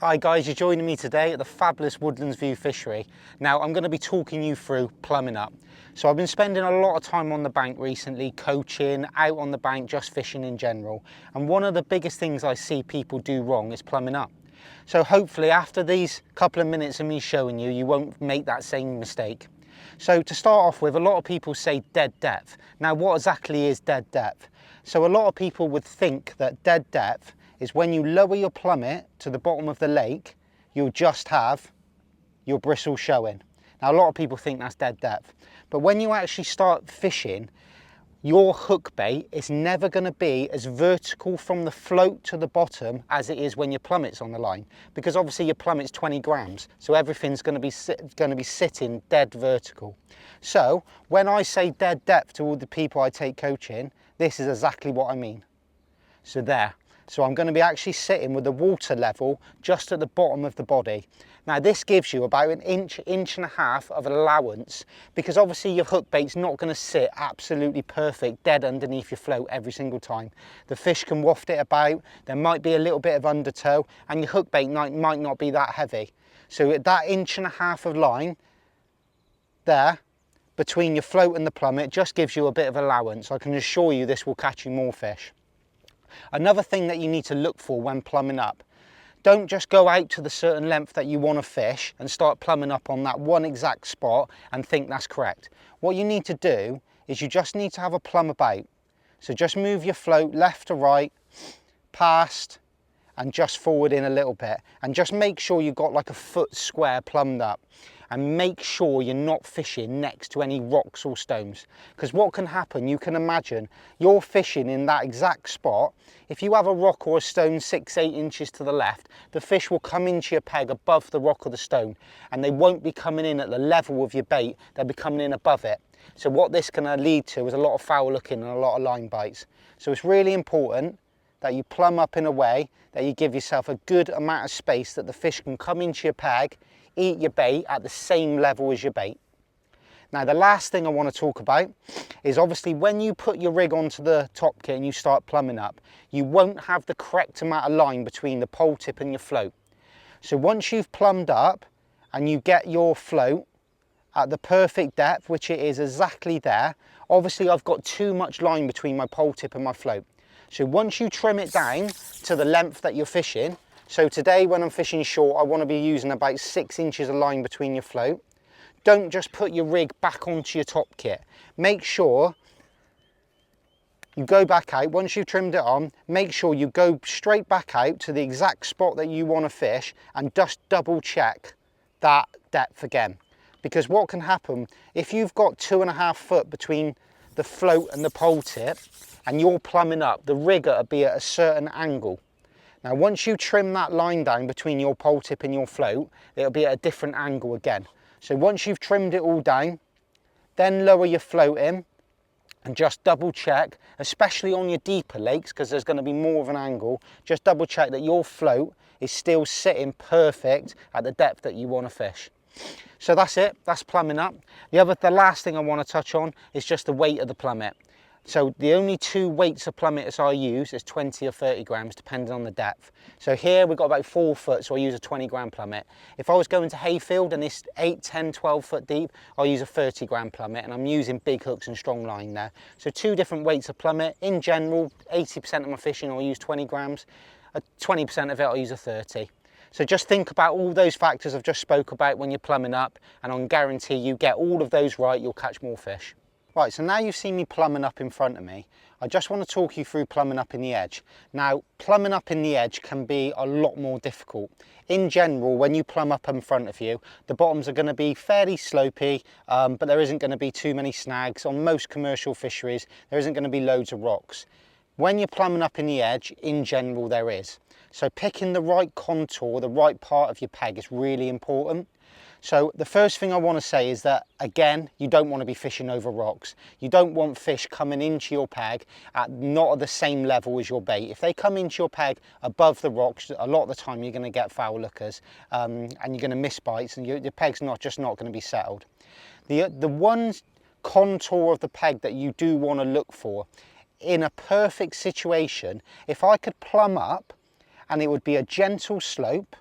Hi guys, you're joining me today at the fabulous Woodland View Fishery. Now I'm going to be talking you through plumbing up. So I've been spending a lot of time on the bank recently, coaching, out on the bank, just fishing in general. And one of the biggest things I see people do wrong is plumbing up. So hopefully after these couple of minutes of me showing you, you won't make that same mistake. So to start off with, a lot of people say dead depth. Now what exactly is dead depth? So a lot of people would think that dead depth is when you lower your plummet to the bottom of the lake, you'll just have your bristle showing. Now a lot of people think that's dead depth, but when you actually start fishing, your hook bait is never going to be as vertical from the float to the bottom as it is when your plummet's on the line, because obviously your plummet's 20 grams, so everything's going to be sitting dead vertical. So when I say dead depth to all the people I take coaching, this is exactly what I mean. So there. So I'm going to be actually sitting with the water level just at the bottom of the body. Now this gives you about an inch and a half of allowance, because obviously your hook bait's not going to sit absolutely perfect dead underneath your float every single time. The fish can waft it about, there might be a little bit of undertow, and your hook bait might not be that heavy. So at that inch and a half of line there, between your float and the plummet, just gives you a bit of allowance. I can assure you this will catch you more fish. Another thing that you need to look for when plumbing up, don't just go out to the certain length that you want to fish and start plumbing up on that one exact spot and think that's correct. What you need to do is you just need to have a plumb about. So just move your float left to right, past, and just forward in a little bit, and just make sure you've got like a foot square plumbed up, and make sure you're not fishing next to any rocks or stones, because what can happen, you can imagine you're fishing in that exact spot. If you have a rock or a stone 6-8 inches to the left, the fish will come into your peg above the rock or the stone, and they won't be coming in at the level of your bait, they'll be coming in above it. So what this can lead to is a lot of foul looking and a lot of line bites. So it's really important that you plumb up in a way that you give yourself a good amount of space that the fish can come into your peg, eat your bait at the same level as your bait. Now the last thing I want to talk about is obviously when you put your rig onto the top kit and you start plumbing up, you won't have the correct amount of line between the pole tip and your float. So once you've plumbed up and you get your float at the perfect depth, which it is exactly there, obviously I've got too much line between my pole tip and my float. So once you trim it down to the length that you're fishing, so today when I'm fishing short, I want to be using about 6 inches of line between your float. Don't just put your rig back onto your top kit. Make sure you go back out, once you've trimmed it on, make sure you go straight back out to the exact spot that you want to fish and just double check that depth again. Because what can happen, if you've got 2.5 foot between the float and the pole tip, and you're plumbing up, the rig will be at a certain angle. Now once you trim that line down between your pole tip and your float, it'll be at a different angle again. So once you've trimmed it all down, then lower your float in and just double check, especially on your deeper lakes, because there's going to be more of an angle, just double check that your float is still sitting perfect at the depth that you want to fish. So that's it, that's plumbing up. The last thing I want to touch on is just the weight of the plummet. So the only two weights of plummets I use is 20 or 30 grams, depending on the depth. So here we've got about 4 foot, so I use a 20 gram plummet. If I was going to hayfield and it's 8, 10, 12 foot deep, I'll use a 30 gram plummet, and I'm using big hooks and strong line there. So two different weights of plummet. In general, 80% of my fishing I'll use 20 grams, 20% of it I'll use a 30. So just think about all those factors I've just spoke about when you're plumbing up, and I guarantee you get all of those right, you'll catch more fish. Right, so now you've seen me plumbing up in front of me, I just want to talk you through plumbing up in the edge. Now, plumbing up in the edge can be a lot more difficult. In general, when you plumb up in front of you, the bottoms are going to be fairly slopey, but there isn't going to be too many snags. On most commercial fisheries, there isn't going to be loads of rocks. When you're plumbing up in the edge, in general, there is. So picking the right contour, the right part of your peg is really important. So the first thing I want to say is that, again, you don't want to be fishing over rocks. You don't want fish coming into your peg at not at the same level as your bait. If they come into your peg above the rocks, a lot of the time you're going to get foul lookers, and you're going to miss bites, and your peg's just not going to be settled. The one contour of the peg that you do want to look for, in a perfect situation, if I could plumb up and it would be a gentle slope,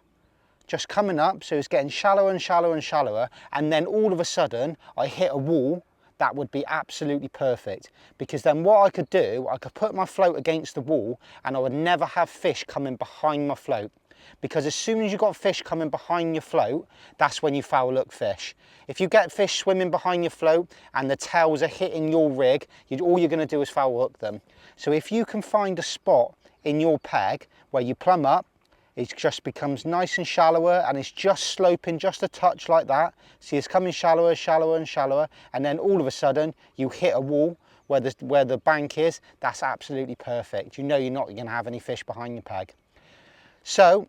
just coming up, so it's getting shallower and shallower and shallower, and then all of a sudden I hit a wall, that would be absolutely perfect, because then what I could do, I could put my float against the wall and I would never have fish coming behind my float. Because as soon as you've got fish coming behind your float, that's when you foul hook fish. If you get fish swimming behind your float and the tails are hitting your rig, all you're going to do is foul hook them. So if you can find a spot in your peg where you plumb up, it just becomes nice and shallower, and it's just sloping just a touch like that. See, it's coming shallower, shallower and shallower, and then all of a sudden you hit a wall where the bank is. That's absolutely perfect. You know you're not going to have any fish behind your peg. So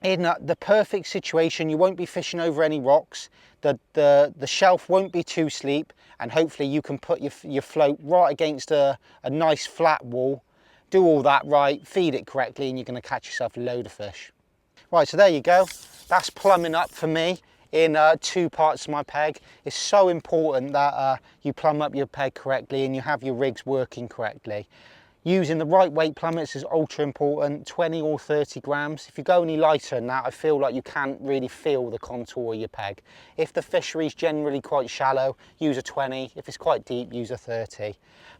in the perfect situation, you won't be fishing over any rocks, the shelf won't be too steep, and hopefully you can put your float right against a nice flat wall. Do all that right, feed it correctly, and you're going to catch yourself a load of fish. Right, so there you go. That's plumbing up for me in 2 parts of my peg. It's so important that you plumb up your peg correctly and you have your rigs working correctly. Using the right weight plummets is ultra important, 20 or 30 grams. If you go any lighter than that, I feel like you can't really feel the contour of your peg. If the fishery is generally quite shallow, use a 20. If it's quite deep, use a 30.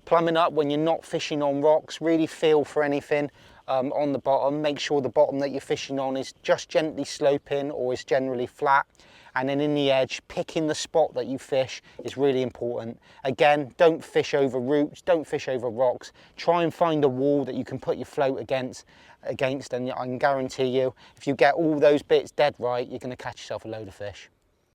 Plumbing up when you're not fishing on rocks, really feel for anything on the bottom. Make sure the bottom that you're fishing on is just gently sloping or is generally flat. And then in the edge, picking the spot that you fish is really important. Again, don't fish over roots, don't fish over rocks. Try and find a wall that you can put your float against, and I can guarantee you, if you get all those bits dead right, you're going to catch yourself a load of fish.